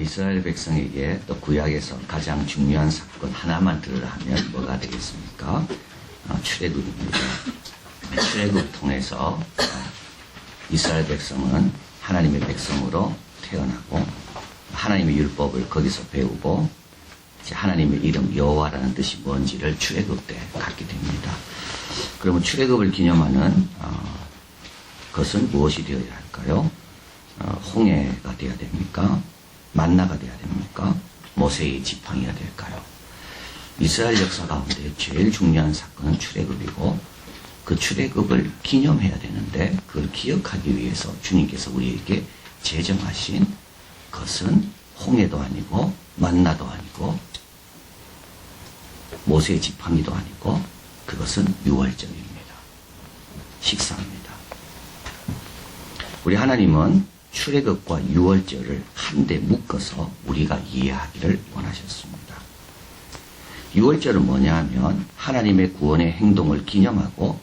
이스라엘 백성에게 또 구약에서 가장 중요한 사건 하나만 들으라 하면 뭐가 되겠습니까? 출애굽입니다. 출애굽 통해서 이스라엘 백성은 하나님의 백성으로 태어나고 하나님의 율법을 거기서 배우고 이제 하나님의 이름 여호와라는 뜻이 뭔지를 출애굽 때 갖게 됩니다. 그러면 출애굽을 기념하는 것은 무엇이 되어야 할까요? 홍해가 되어야 됩니까? 만나가 되어야 됩니까? 모세의 지팡이가 될까요? 이스라엘 역사 가운데 제일 중요한 사건은 출애굽이고 그 출애굽을 기념해야 되는데 그걸 기억하기 위해서 주님께서 우리에게 제정하신 것은 홍해도 아니고 만나도 아니고 모세의 지팡이도 아니고 그것은 유월절입니다. 식사입니다. 우리 하나님은 출애굽과 유월절을 한데 묶어서 우리가 이해하기를 원하셨습니다. 유월절은 뭐냐 하면 하나님의 구원의 행동을 기념하고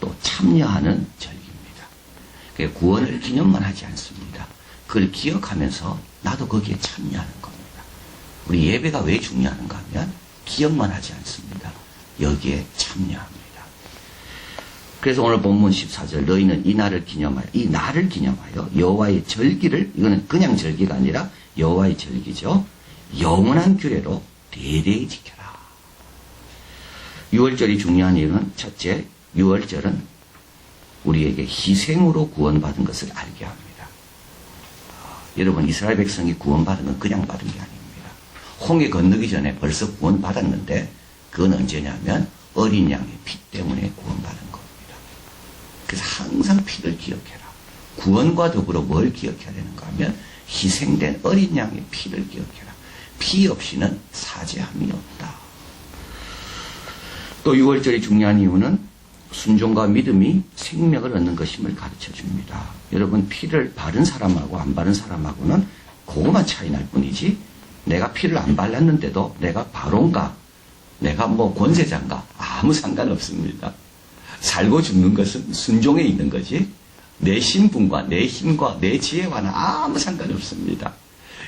또 참여하는 절기입니다. 구원을 기념만 하지 않습니다. 그걸 기억하면서 나도 거기에 참여하는 겁니다. 우리 예배가 왜 중요한가 하면 기억만 하지 않습니다. 여기에 참여합니다. 그래서 오늘 본문 14절 너희는 이 날을 기념하여 이 날을 기념하여 여호와의 절기를 이거는 그냥 절기가 아니라 여호와의 절기죠. 영원한 규례로 대대히 지켜라. 유월절이 중요한 이유는 첫째, 유월절은 우리에게 희생으로 구원받은 것을 알게 합니다. 여러분 이스라엘 백성이 구원받은 건 그냥 받은 게 아닙니다. 홍해 건너기 전에 벌써 구원받았는데 그건 언제냐면 어린 양의 피 때문에 구원받은 겁니다. 그래서 항상 피를 기억해라. 구원과 더불어 뭘 기억해야 되는가 하면 희생된 어린 양의 피를 기억해라. 피 없이는 사죄함이 없다. 또 유월절이 중요한 이유는 순종과 믿음이 생명을 얻는 것임을 가르쳐 줍니다. 여러분 피를 바른 사람하고 안 바른 사람하고는 그것만 차이 날 뿐이지 내가 피를 안 발랐는데도 내가 바론가 내가 뭐 권세자인가 아무 상관없습니다. 살고 죽는 것은 순종에 있는 거지 내 신분과 내 힘과 내 지혜와는 아무 상관없습니다.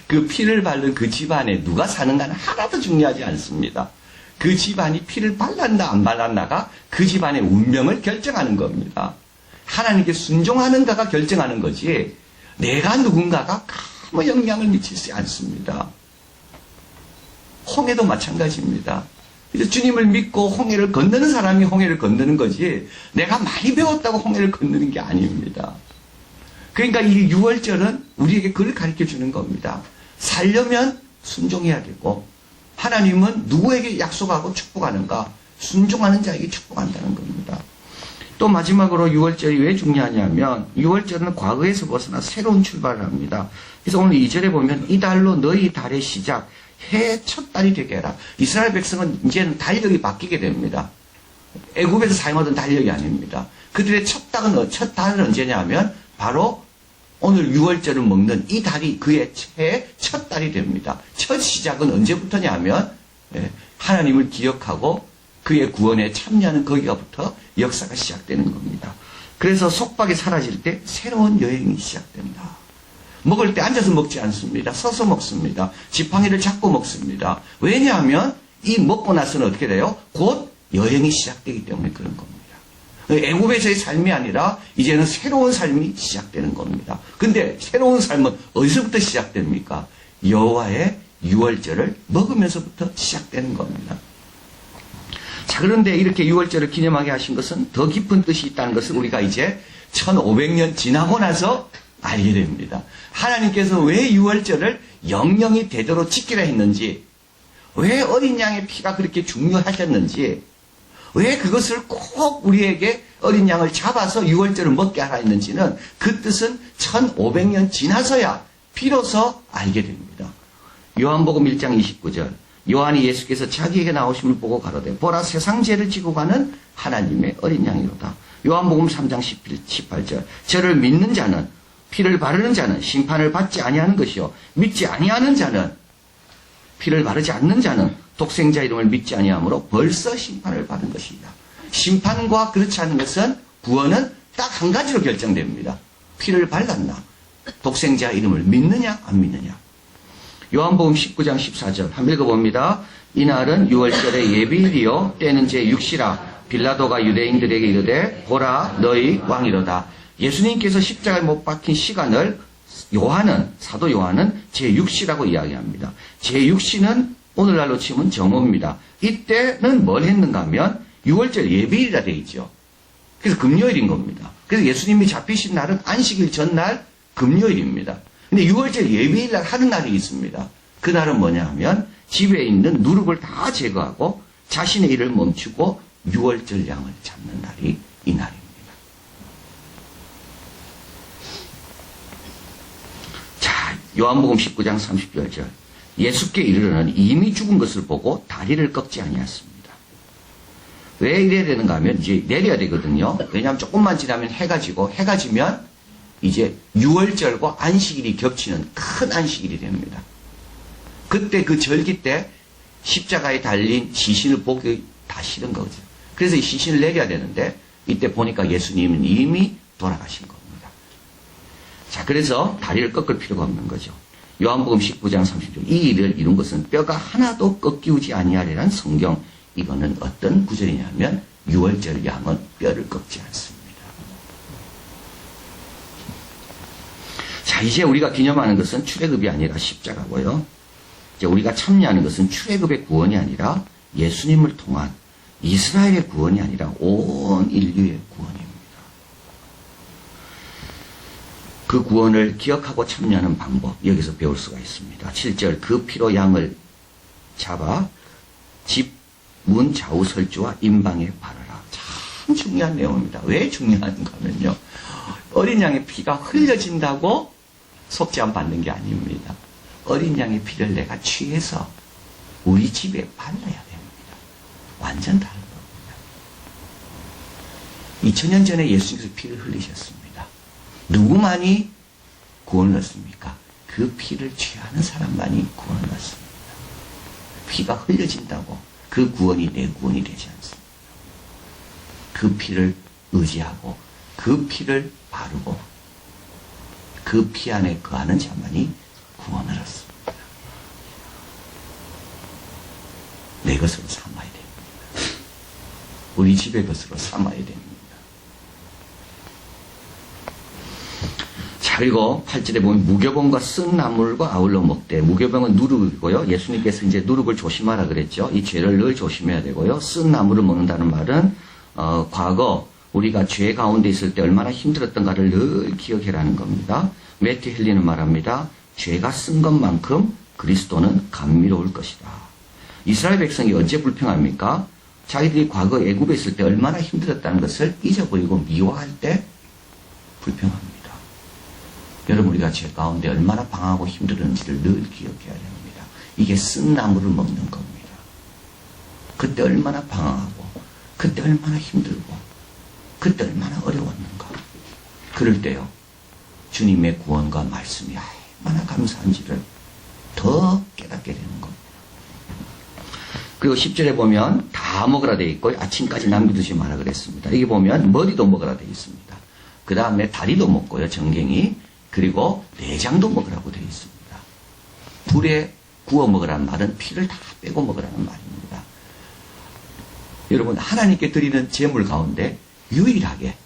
그 피를 바른 그 집안에 누가 사는가는 하나도 중요하지 않습니다. 그 집안이 피를 발랐나 안 발랐나가 그 집안의 운명을 결정하는 겁니다. 하나님께 순종하는가가 결정하는 거지 내가 누군가가 아무 영향을 미치지 않습니다. 홍해도 마찬가지입니다. 이제 주님을 믿고 홍해를 건너는 사람이 홍해를 건너는 거지 내가 많이 배웠다고 홍해를 건너는 게 아닙니다. 그러니까 이 유월절은 우리에게 그걸 가르쳐 주는 겁니다. 살려면 순종해야 되고 하나님은 누구에게 약속하고 축복하는가? 순종하는 자에게 축복한다는 겁니다. 또 마지막으로 유월절이 왜 중요하냐면 유월절은 과거에서 벗어나 새로운 출발을 합니다. 그래서 오늘 2절에 보면 이 달로 너희 달의 시작 해 첫 달이 되게 해라. 이스라엘 백성은 이제는 달력이 바뀌게 됩니다. 애굽에서 사용하던 달력이 아닙니다. 그들의 첫 달은 언제냐 하면 바로 오늘 6월절을 먹는 이 달이 그의 해의 첫 달이 됩니다. 첫 시작은 언제부터냐 하면 하나님을 기억하고 그의 구원에 참여하는 거기가부터 역사가 시작되는 겁니다. 그래서 속박이 사라질 때 새로운 여행이 시작됩니다. 먹을 때 앉아서 먹지 않습니다. 서서 먹습니다. 지팡이를 잡고 먹습니다. 왜냐하면 이 먹고 나서는 어떻게 돼요? 곧 여행이 시작되기 때문에 그런 겁니다. 애굽에서의 삶이 아니라 이제는 새로운 삶이 시작되는 겁니다. 근데 새로운 삶은 어디서부터 시작됩니까? 여호와의 유월절을 먹으면서부터 시작되는 겁니다. 자, 그런데 이렇게 유월절을 기념하게 하신 것은 더 깊은 뜻이 있다는 것을 우리가 이제 1500년 지나고 나서 알게 됩니다. 하나님께서 왜 유월절을 영영이 되도록 지키라 했는지, 왜 어린 양의 피가 그렇게 중요하셨는지, 왜 그것을 꼭 우리에게 어린 양을 잡아서 유월절을 먹게 하라 했는지는 그 뜻은 1500년 지나서야 비로소 알게 됩니다. 요한복음 1장 29절 요한이 예수께서 자기에게 나오심을 보고 가로되 보라 세상 죄를 지고 가는 하나님의 어린 양이로다. 요한복음 3장 18절 저를 믿는 자는 피를 바르는 자는 심판을 받지 아니하는 것이요 믿지 아니하는 자는 피를 바르지 않는 자는 독생자 이름을 믿지 아니하므로 벌써 심판을 받은 것이다. 심판과 그렇지 않은 것은 구원은 딱 한 가지로 결정됩니다. 피를 발랐나? 독생자 이름을 믿느냐 안 믿느냐? 요한복음 19장 14절 한번 읽어봅니다. 이날은 6월절의 예비일이요 때는 제6시라 빌라도가 유대인들에게 이르되 보라 너희 왕이로다. 예수님께서 십자가에 못 박힌 시간을 사도 요한은 제6시라고 이야기합니다. 제6시는 오늘날로 치면 정오입니다. 이때는 뭘 했는가 하면 6월절 예비일이라 되어 있죠. 그래서 금요일인 겁니다. 그래서 예수님이 잡히신 날은 안식일 전날 금요일입니다. 근데 6월절 예비일날 하는 날이 있습니다. 그 날은 뭐냐 하면 집에 있는 누룩을 다 제거하고 자신의 일을 멈추고 6월절 양을 잡는 날이 이 날입니다. 자, 요한복음 19장 30절 예수께 이르러는 이미 죽은 것을 보고 다리를 꺾지 아니하였습니다. 왜 이래야 되는가 하면 이제 내려야 되거든요. 왜냐하면 조금만 지나면 해가 지고 해가 지면 이제 6월절과 안식일이 겹치는 큰 안식일이 됩니다. 그때 그 절기 때 십자가에 달린 시신을 보기 다 싫은 거죠. 그래서 이 시신을 내려야 되는데 이때 보니까 예수님은 이미 돌아가신 겁니다. 자, 그래서 다리를 꺾을 필요가 없는 거죠. 요한복음 19장 30절 이 일을 이룬 것은 뼈가 하나도 꺾이우지 아니하리란 성경. 이거는 어떤 구절이냐면 6월절 양은 뼈를 꺾지 않습니다. 자, 이제 우리가 기념하는 것은 출애굽이 아니라 십자가고요. 이제 우리가 참여하는 것은 출애굽의 구원이 아니라 예수님을 통한 이스라엘의 구원이 아니라 온 인류의 구원입니다. 그 구원을 기억하고 참여하는 방법 여기서 배울 수가 있습니다. 7절 그 피로 양을 잡아 집 문 좌우 설주와 임방에 바르라. 참 중요한 내용입니다. 왜 중요한가 하면요. 어린 양의 피가 흘려진다고 속죄함 받는 게 아닙니다. 어린 양의 피를 내가 취해서 우리 집에 발라야 됩니다. 완전 다른 겁니다. 2000년 전에 예수님께서 피를 흘리셨습니다. 누구만이 구원을 얻습니까? 그 피를 취하는 사람만이 구원을 얻습니다. 피가 흘려진다고 그 구원이 내 구원이 되지 않습니다. 그 피를 의지하고 그 피를 바르고 그 피 안에 거하는 자만이 구원을 얻습니다. 내 것으로 삼아야 됩니다. 우리 집의 것으로 삼아야 됩니다. 자, 그리고 8절에 보면 무교병과 쓴 나물과 아울러 먹되 무교병은 누룩이고요. 예수님께서 이제 누룩을 조심하라 그랬죠. 이 죄를 늘 조심해야 되고요. 쓴 나물을 먹는다는 말은 과거 우리가 죄 가운데 있을 때 얼마나 힘들었던가를 늘 기억해라는 겁니다. 매트 헬리는 말합니다. 죄가 쓴 것만큼 그리스도는 감미로울 것이다. 이스라엘 백성이 언제 불평합니까? 자기들이 과거 애굽에 있을 때 얼마나 힘들었다는 것을 잊어버리고 미워할 때 불평합니다. 여러분 우리가 죄 가운데 얼마나 방황하고 힘들었는지를 늘 기억해야 됩니다. 이게 쓴 나물을 먹는 겁니다. 그때 얼마나 방황하고 그때 얼마나 힘들고 그때 얼마나 어려웠는가. 그럴 때요. 주님의 구원과 말씀이 얼마나 감사한지를 더 깨닫게 되는 겁니다. 그리고 10절에 보면 다 먹으라 되어 있고 아침까지 남겨두지 마라 그랬습니다. 여기 보면 머리도 먹으라 되어 있습니다. 그 다음에 다리도 먹고요. 정갱이. 그리고 내장도 먹으라고 되어 있습니다. 불에 구워 먹으라는 말은 피를 다 빼고 먹으라는 말입니다. 여러분 하나님께 드리는 제물 가운데 유일하게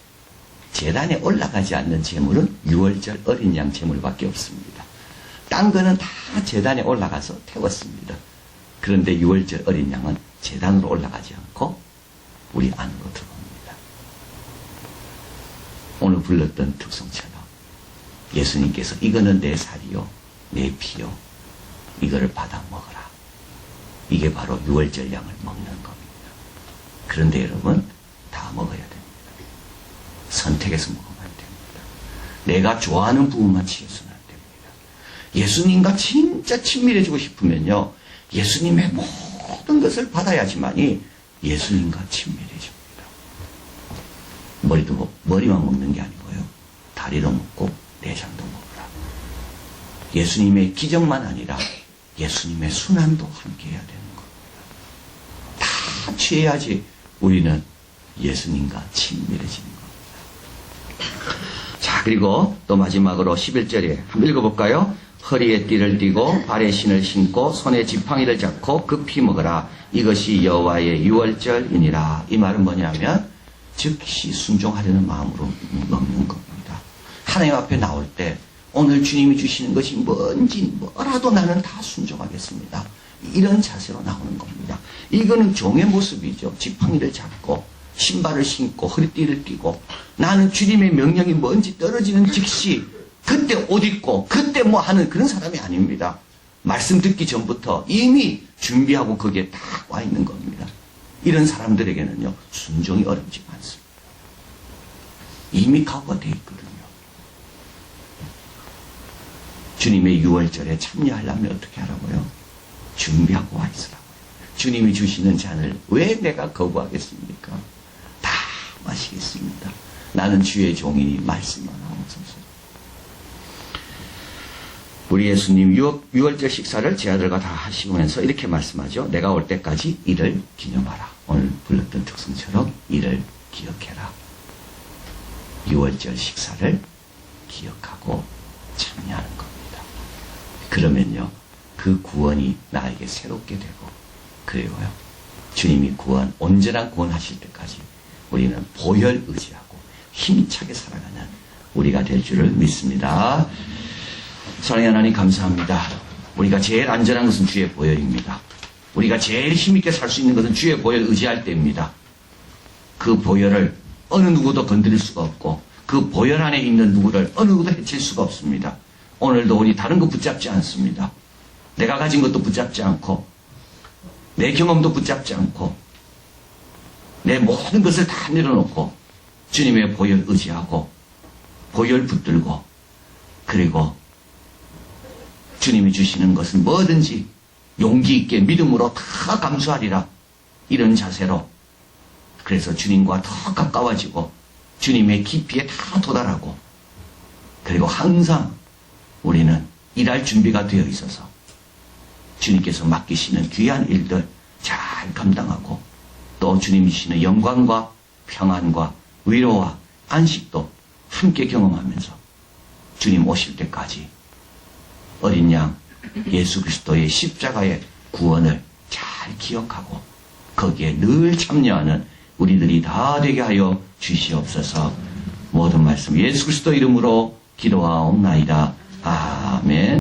제단에 올라가지 않는 제물은 6월절 어린 양 제물밖에 없습니다. 딴 거는 다 제단에 올라가서 태웠습니다. 그런데 6월절 어린 양은 제단으로 올라가지 않고 우리 안으로 들어옵니다. 오늘 불렀던 특송처럼 예수님께서 이거는 내 살이요 내 피요 이거를 받아 먹어라. 이게 바로 6월절 양을 먹는 겁니다. 그런데 여러분 다 먹어야 됩니다. 선택해서 먹으면 안 됩니다. 내가 좋아하는 부분만 취해서는 안 됩니다. 예수님과 진짜 친밀해지고 싶으면요 예수님의 모든 것을 받아야지만이 예수님과 친밀해집니다. 머리만 먹는 게 아니고요 다리도 먹고 내장도 먹으라. 예수님의 기적만 아니라 예수님의 순환도 함께 해야 되는 겁니다. 다 취해야지 우리는 예수님과 친밀해지는 겁니다. 자, 그리고 또 마지막으로 11절에 한번 읽어볼까요? 허리에 띠를 띠고 발에 신을 신고 손에 지팡이를 잡고 급히 먹어라. 이것이 여호와의 유월절이니라. 이 말은 뭐냐면 즉시 순종하려는 마음으로 먹는 겁니다. 하나님 앞에 나올 때 오늘 주님이 주시는 것이 뭔지 뭐라도 나는 다 순종하겠습니다. 이런 자세로 나오는 겁니다. 이거는 종의 모습이죠. 지팡이를 잡고 신발을 신고 허리띠를 띠고 나는 주님의 명령이 뭔지 떨어지는 즉시 그때 옷 입고 그때 뭐 하는 그런 사람이 아닙니다. 말씀 듣기 전부터 이미 준비하고 거기에 딱 와 있는 겁니다. 이런 사람들에게는요 순종이 어렵지 않습니다. 이미 각오가 되어 있거든요. 주님의 유월절에 참여하려면 어떻게 하라고요? 준비하고 와 있으라고요. 주님이 주시는 잔을 왜 내가 거부하겠습니까? 다 마시겠습니다. 나는 주의 종이니 말씀만 하옵소서. 우리 예수님 유월절 식사를 제 아들과 다 하시면서 이렇게 말씀하죠. 내가 올 때까지 이를 기념하라. 오늘 불렀던 특성처럼 이를 기억해라. 유월절 식사를 기억하고 참여하는 겁니다. 그러면요 그 구원이 나에게 새롭게 되고 그리고요 주님이 구원 온전한 구원하실 때까지 우리는 보혈 의지하고 힘차게 살아가는 우리가 될 줄을 믿습니다. 사랑하는 하나님 감사합니다. 우리가 제일 안전한 것은 주의 보혈입니다. 우리가 제일 힘있게 살 수 있는 것은 주의 보혈 의지할 때입니다. 그 보혈을 어느 누구도 건드릴 수가 없고 그 보혈 안에 있는 누구를 어느 누구도 해칠 수가 없습니다. 오늘도 우리 다른 거 붙잡지 않습니다. 내가 가진 것도 붙잡지 않고 내 경험도 붙잡지 않고 내 모든 것을 다 내려놓고 주님의 보혈 의지하고 보혈 붙들고 그리고 주님이 주시는 것은 뭐든지 용기 있게 믿음으로 다 감수하리라. 이런 자세로 그래서 주님과 더 가까워지고 주님의 깊이에 다 도달하고 그리고 항상 우리는 일할 준비가 되어 있어서 주님께서 맡기시는 귀한 일들 잘 감당하고 또 주님이 주시는 영광과 평안과 위로와 안식도 함께 경험하면서 주님 오실 때까지 어린 양 예수 그리스도의 십자가의 구원을 잘 기억하고 거기에 늘 참여하는 우리들이 다 되게 하여 주시옵소서. 모든 말씀 예수 그리스도 이름으로 기도하옵나이다. 아멘.